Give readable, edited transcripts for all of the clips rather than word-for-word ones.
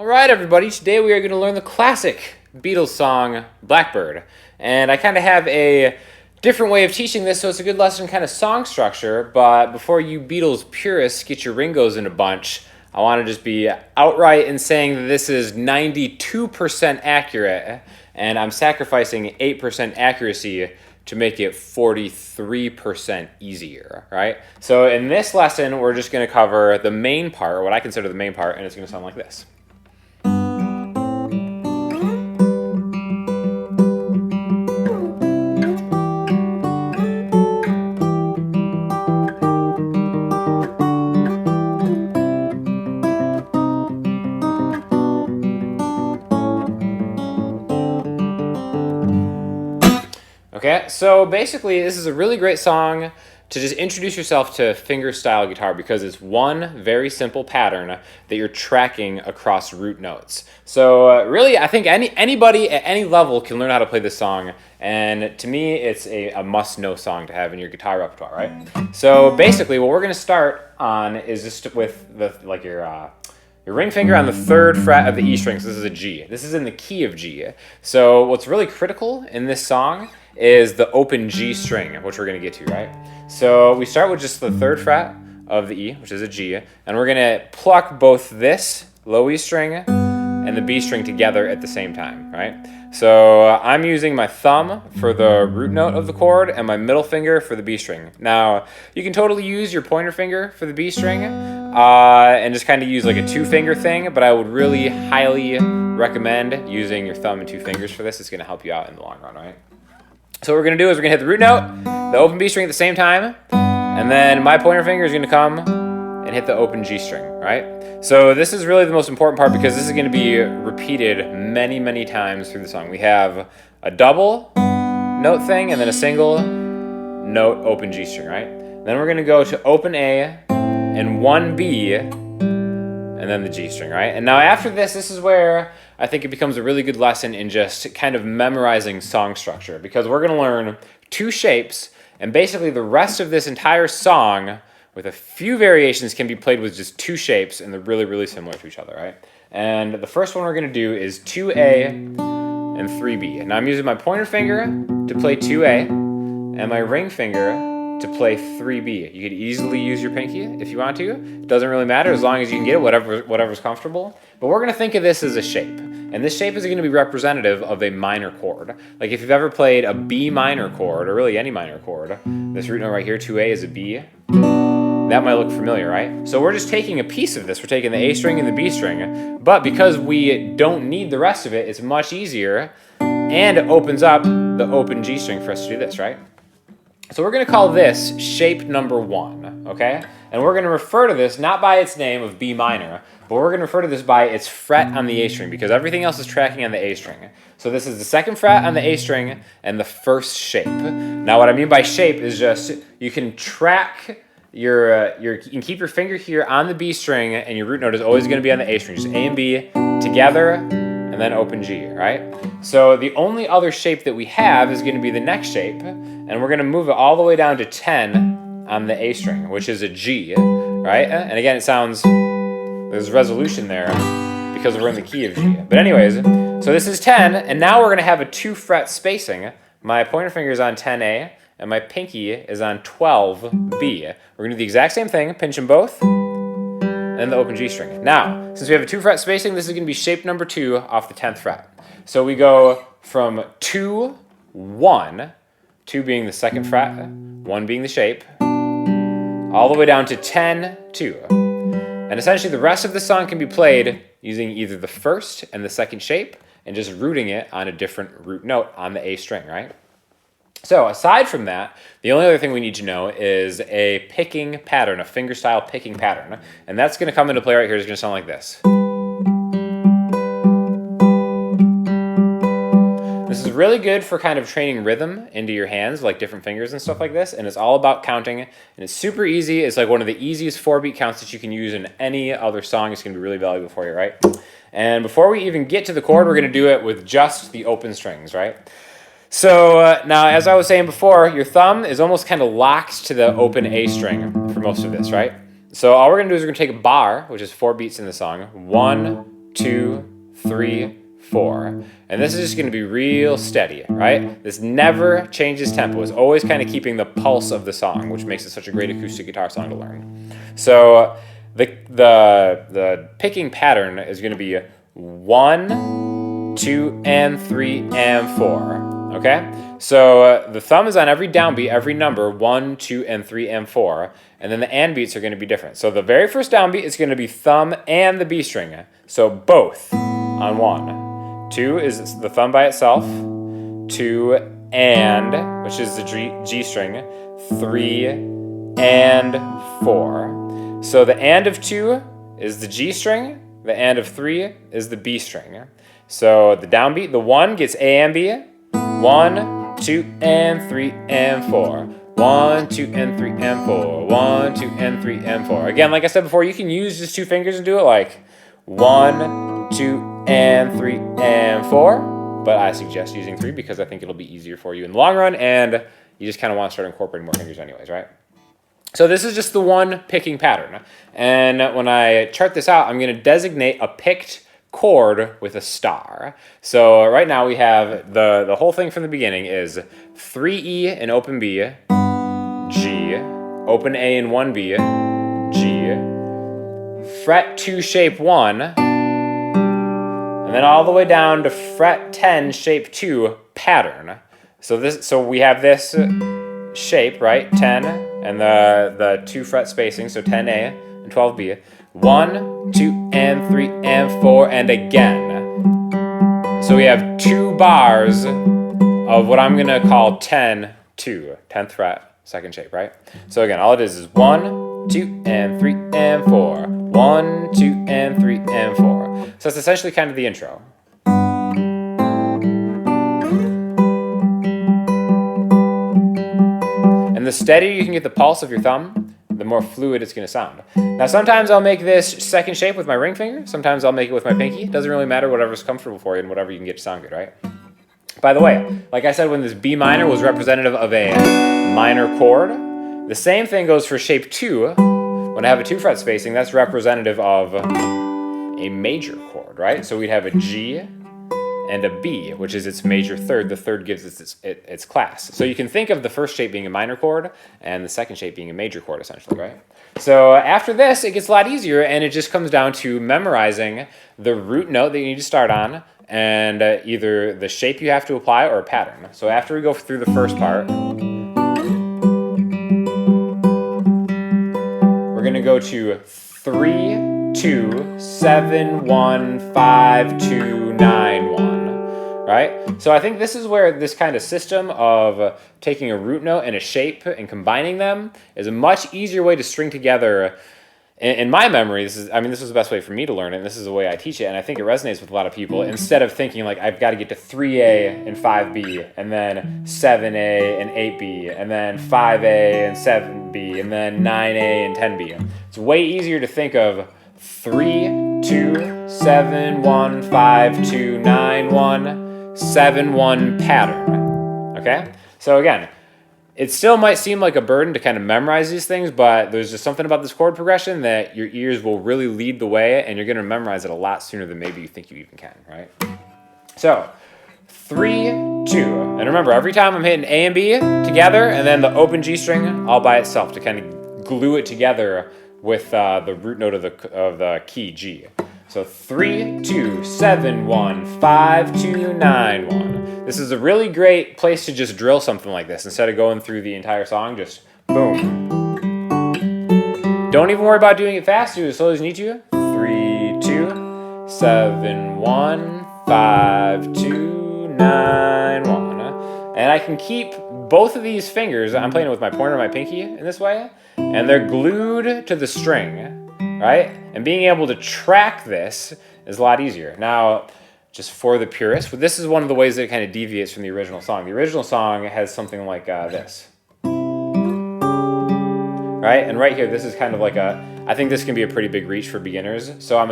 Alright everybody, today we are going to learn the classic Beatles song, Blackbird. And I kind of have a different way of teaching this, so it's a good lesson kind of song structure, but before you Beatles purists get your Ringos in a bunch, I want to just be outright in saying that this is 92% accurate, and I'm sacrificing 8% accuracy to make it 43% easier, right? So in this lesson, we're just going to cover the main part, or what I consider the main part, and it's going to sound like this. Okay, so basically this is a really great song to just introduce yourself to fingerstyle guitar because it's one very simple pattern that you're tracking across root notes. So really, I think anybody at any level can learn how to play this song, and to me it's a must-know song to have in your guitar repertoire, right? So basically what we're going to start on is just with your ring finger on the 3rd fret of the E string. So this is a G. This is in the key of G. So what's really critical in this song is the open G string, which we're going to get to, right? So we start with just the 3rd fret of the E, which is a G, and we're going to pluck both this low E string and the B string together at the same time, right? So I'm using my thumb for the root note of the chord and my middle finger for the B string. Now, you can totally use your pointer finger for the B string and just kind of use like a 2-finger thing, but I would really highly recommend using your thumb and 2 fingers for this. It's going to help you out in the long run, right? So what we're going to do is we're going to hit the root note, the open B string at the same time, and then my pointer finger is going to come and hit the open G string, right? So this is really the most important part because this is going to be repeated many, many times through the song. We have a double note thing and then a single note open G string, right? Then we're going to go to open A and 1 B and then the G string, right? And now after this is where I think it becomes a really good lesson in just kind of memorizing song structure, because we're going to learn 2 shapes, and basically the rest of this entire song with a few variations can be played with just 2 shapes, and they're really, really similar to each other, right? And the first one we're going to do is 2A and 3B. Now I'm using my pointer finger to play 2A and my ring finger to play 3B. You could easily use your pinky if you want to. It doesn't really matter as long as you can get it, whatever's comfortable. But we're going to think of this as a shape. And this shape is going to be representative of a minor chord. Like if you've ever played a B minor chord, or really any minor chord, this root note right here, 2A, is a B. That might look familiar, right? So we're just taking a piece of this. We're taking the A string and the B string. But because we don't need the rest of it, it's much easier. And it opens up the open G string for us to do this, right? So we're going to call this shape number 1, okay? And we're going to refer to this not by its name of B minor, but we're going to refer to this by its fret on the A string, because everything else is tracking on the A string. So this is the 2nd fret on the A string and the 1st shape. Now what I mean by shape is just you can track you can keep your finger here on the B string, and your root note is always going to be on the A string. Just A and B together, and then open G, right? So the only other shape that we have is going to be the next shape, and we're going to move it all the way down to 10 on the A string, which is a G, right? And again, it sounds, there's resolution there because we're in the key of G. But anyways, so this is 10, and now we're going to have a 2-fret spacing. My pointer finger is on 10A, and my pinky is on 12B. We're going to do the exact same thing, pinch them both, and the open G string. Now, since we have a 2-fret spacing, this is going to be shape number 2 off the 10th fret. So we go from 2, 1, 2 being the 2nd fret, 1 being the shape, all the way down to 10, 2. And essentially the rest of the song can be played using either the 1st and the 2nd shape and just rooting it on a different root note on the A string, right? So aside from that, the only other thing we need to know is a picking pattern, a fingerstyle picking pattern. And that's going to come into play right here. It's going to sound like this. This is really good for kind of training rhythm into your hands, like different fingers and stuff like this. And it's all about counting. And it's super easy. It's like one of the easiest 4-beat counts that you can use in any other song. It's going to be really valuable for you, right? And before we even get to the chord, we're going to do it with just the open strings, right? So now, as I was saying before, your thumb is almost kind of locked to the open A string for most of this, right? So all we're going to do is we're going to take a bar, which is 4 beats in the song. 1, 2, 3, 4. And this is just going to be real steady, right? This never changes tempo. It's always kind of keeping the pulse of the song, which makes it such a great acoustic guitar song to learn. So the picking pattern is going to be 1, 2, and 3, and 4. Okay? So the thumb is on every downbeat, every number, 1, 2, and 3, and 4. And then the and beats are going to be different. So the very first downbeat is going to be thumb and the B string. So both on 1. 2 is the thumb by itself. 2 and, which is the G string. 3 and 4. So the and of 2 is the G string. The and of 3 is the B string. So the downbeat, the 1 gets A and B. 1, 2, and 3, and 4. 1, 2, and 3, and 4. 1, 2, and 3, and 4. Again, like I said before, you can use just 2 fingers and do it like 1, 2, and 3, and 4. But I suggest using 3 because I think it'll be easier for you in the long run, and you just kind of want to start incorporating more fingers anyways, right? So this is just the one picking pattern. And when I chart this out, I'm going to designate a picked chord with a star. So right now we have the whole thing from the beginning is 3E in open B, G, open A in 1B, G, fret 2 shape 1, and then all the way down to fret 10 shape 2 pattern. So we have this shape, right? 10 and the 2 fret spacing, so 10A and 12B. 1, 2, and 3, and 4, and again. So we have 2 bars of what I'm gonna call 10, 2, 10th fret, second shape, right? So again, all it is 1, 2, and 3, and 4. 1, 2, and 3, and 4. So it's essentially kind of the intro. And the steadier you can get the pulse of your thumb, the more fluid it's going to sound. Now sometimes I'll make this second shape with my ring finger, sometimes I'll make it with my pinky. It doesn't really matter, whatever's comfortable for you and whatever you can get to sound good, right? By the way, like I said, when this B minor was representative of a minor chord, the same thing goes for shape 2. When I have a 2 fret spacing, that's representative of a major chord, right? So we'd have a G and a B, which is its major third. The third gives its class. So you can think of the first shape being a minor chord and the second shape being a major chord, essentially, right? So after this, it gets a lot easier, and it just comes down to memorizing the root note that you need to start on, and either the shape you have to apply or a pattern. So after we go through the first part, we're going to go to 3, 2, 7, 1, 5, 2, 9, 1. Right? So I think this is where this kind of system of taking a root note and a shape and combining them is a much easier way to string together. In my memory, this was the best way for me to learn it, and this is the way I teach it, and I think it resonates with a lot of people. Instead of thinking like I've got to get to 3A and 5B, and then 7A and 8B, and then 5A and 7B, and then 9A and 10B. It's way easier to think of 3, 2, 7, 1, 5, 2, 9, 1. 7, 1 pattern, okay? So again, it still might seem like a burden to kind of memorize these things, but there's just something about this chord progression that your ears will really lead the way, and you're gonna memorize it a lot sooner than maybe you think you even can, right? So, 3, 2, and remember, every time I'm hitting A and B together, and then the open G string all by itself to kind of glue it together with the root note of the key G. So 3, 2, 7, 1, 5, 2, 9, 1. This is a really great place to just drill something like this. Instead of going through the entire song, just boom. Don't even worry about doing it fast, do it as slow as you need to. 3, 2, 7, 1, 5, 2, 9, 1. And I can keep both of these fingers, I'm playing it with my pointer and my pinky in this way, and they're glued to the string. Right? And being able to track this is a lot easier. Now, just for the purists, this is one of the ways that it kind of deviates from the original song. The original song has something like this. Right? And right here, this is kind of like I think this can be a pretty big reach for beginners. So I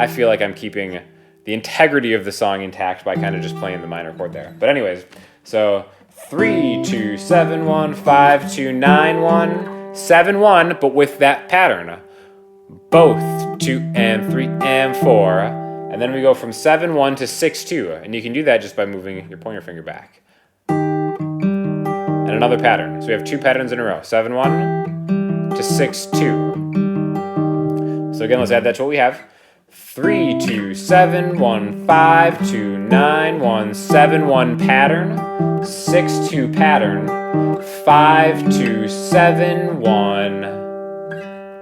feel like I'm keeping the integrity of the song intact by kind of just playing the minor chord there. But anyways, so 3, 2, 7, 1, 5, 2, 9, 1. 7, 1, but with that pattern. both 2 and 3 and 4. And then we go from 7-1 to 6-2. And you can do that just by moving your pointer finger back. And another pattern. So we have 2 patterns in a row. 7-1 to 6-2. So again, let's add that to what we have. 3-2, 7-1, 5-2, 9-1, 7-1 pattern, 6-2 pattern, 5-2, 7-1,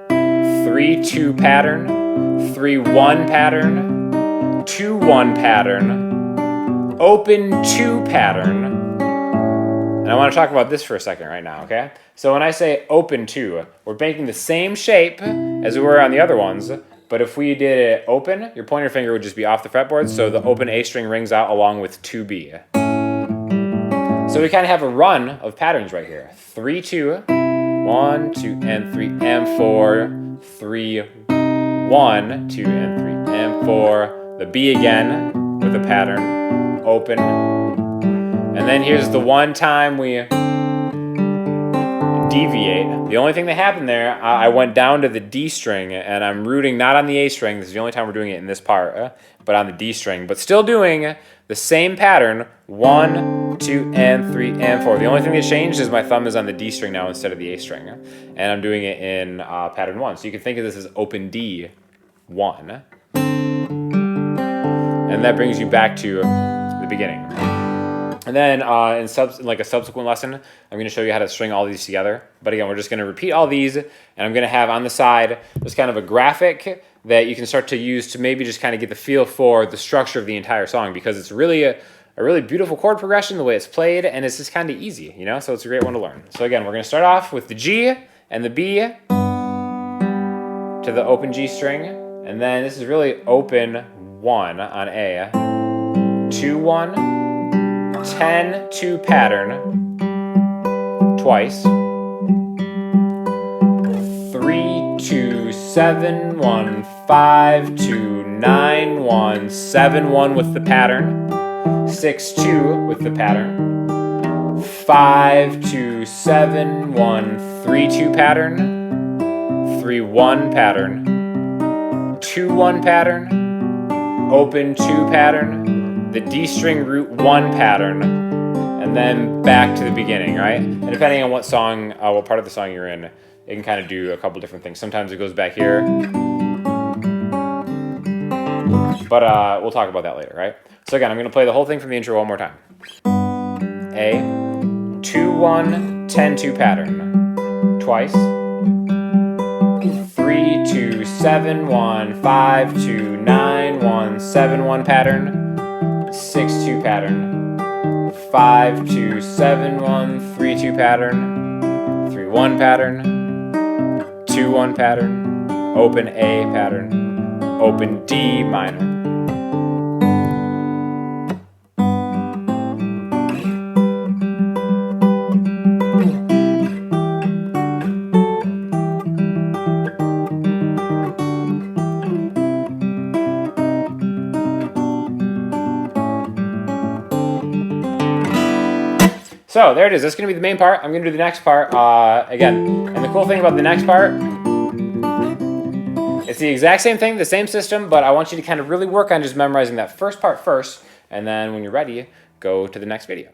3-2 pattern, 3-1 pattern, 2-1 pattern, open 2 pattern. And I want to talk about this for a second right now, okay? So when I say open 2, we're making the same shape as we were on the other ones, but if we did it open, your pointer finger would just be off the fretboard, so the open A string rings out along with 2B. So we kind of have a run of patterns right here. 3-2, 1, 2, and 3, and 4, 3, 1, 2, and 3, and 4, the B again with a pattern, open, and then here's the one time we deviate. The only thing that happened there, I went down to the D string, and I'm rooting not on the A string. This is the only time we're doing it in this part, but on the D string. But still doing the same pattern, 1, 2, and 3, and 4. The only thing that changed is my thumb is on the D string now instead of the A string. And I'm doing it in pattern 1. So you can think of this as open D, 1. And that brings you back to the beginning. And then in like a subsequent lesson, I'm going to show you how to string all these together. But again, we're just going to repeat all these, and I'm going to have on the side just kind of a graphic that you can start to use to maybe just kind of get the feel for the structure of the entire song, because it's really a really beautiful chord progression, the way it's played, and it's just kind of easy, you know? So it's a great one to learn. So again, we're going to start off with the G and the B to the open G string, and then this is really open 1 on A, 2-1, 10-2 pattern twice, 3-2, 7-1, 5-2, 9-1, 7-1 with the pattern, 6-2 with the pattern, 5-2, 7-1, 3-2 pattern, 3-1 pattern, 2-1 pattern, open 2 pattern, the D string root 1 pattern, and then back to the beginning, right? And depending on what song, what part of the song you're in, it can kind of do a couple different things. Sometimes it goes back here, but we'll talk about that later, right? So again, I'm going to play the whole thing from the intro one more time. A, 2-1, 10-2 pattern, twice, 3-2, 7-1, 5-2, 9-1, 7-1 pattern, 6-2 pattern, 5-2, 7-1, 3-2 pattern, 3-1 pattern, 2-1 pattern, open A pattern, open D minor. So there it is. That's going to be the main part. I'm going to do the next part again. And the cool thing about the next part, it's the exact same thing, the same system, but I want you to kind of really work on just memorizing that first part first, and then when you're ready, go to the next video.